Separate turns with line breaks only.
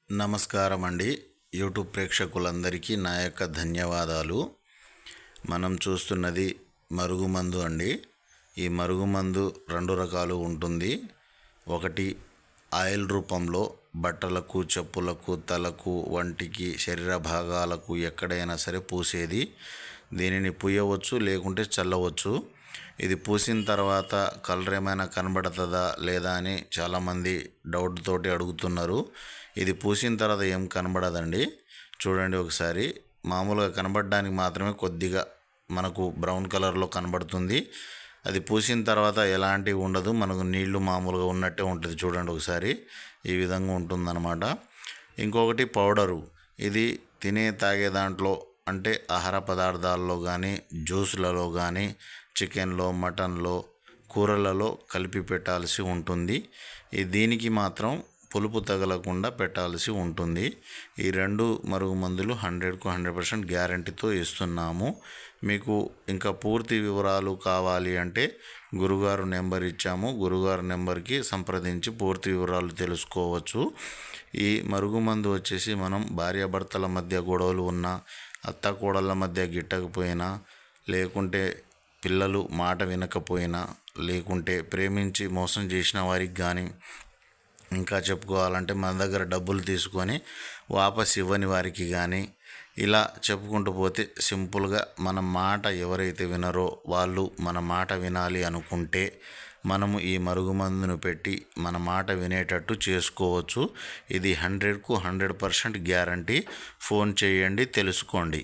నమస్కారం అండి. యూట్యూబ్ ప్రేక్షకులందరికీ నా యొక్క ధన్యవాదాలు. మనం చూస్తున్నది మరుగుమందు అండి. ఈ మరుగుమందు 2 రకాలు ఉంటుంది. ఒకటి ఆయిల్ రూపంలో బట్టలకు, చెప్పులకు, తలకు, వంటికి, శరీర భాగాలకు ఎక్కడైనా సరే పూసేది. దీనిని పూయవచ్చు, లేకుంటే చల్లవచ్చు. ఇది పూసిన తర్వాత కలర్ ఏమైనా కనబడుతుందా లేదా అని చాలామంది డౌట్ తోటి అడుగుతున్నారు. ఇది పూసిన తర్వాత ఏం కనబడదండి. చూడండి ఒకసారి. మామూలుగా కనబడడానికి మాత్రమే కొద్దిగా మనకు బ్రౌన్ కలర్లో కనబడుతుంది. అది పూసిన తర్వాత ఎలాంటివి ఉండదు. మనకు నీళ్లు మామూలుగా ఉన్నట్టే ఉంటుంది. చూడండి ఒకసారి. ఈ విధంగా ఉంటుందన్నమాట. ఇంకొకటి పౌడరు. ఇది తాగే దాంట్లో అంటే ఆహార పదార్థాల్లో కానీ, జ్యూస్లలో కానీ, చికెన్లో, మటన్లో, కూరలలో కలిపి పెట్టాల్సి ఉంటుంది. దీనికి మాత్రం పులుపు తగలకుండా పెట్టాల్సి ఉంటుంది. ఈ 2 మరుగుమందులు 100కు 100% గ్యారంటీతో ఇస్తున్నాము. మీకు ఇంకా పూర్తి వివరాలు కావాలి అంటే గురుగారు నెంబర్ ఇచ్చాము. గురుగారు నెంబర్కి సంప్రదించి పూర్తి వివరాలు తెలుసుకోవచ్చు. ఈ మరుగుమందు వచ్చేసి మనం భార్యాభర్తల మధ్య గొడవలు ఉన్నా, అత్త కోడళ్ళ మధ్య గిట్టకపోయినా, లేకుంటే పిల్లలు మాట వినకపోయినా, లేకుంటే ప్రేమించి మోసం చేసిన వారికి కానీ, ఇంకా చెప్పుకోవాలంటే మన దగ్గర డబ్బులు తీసుకొని వాపస్ ఇవ్వని వారికి కానీ, ఇలా చెప్పుకుంటూ పోతే సింపుల్గా మన మాట ఎవరైతే వినరో వాళ్ళు మన మాట వినాలి అనుకుంటే మనము ఈ మరుగుమందును పెట్టి మన మాట వినేటట్టు చేసుకోవచ్చు. ఇది 100కు 100% గ్యారంటీ. ఫోన్ చేయండి, తెలుసుకోండి.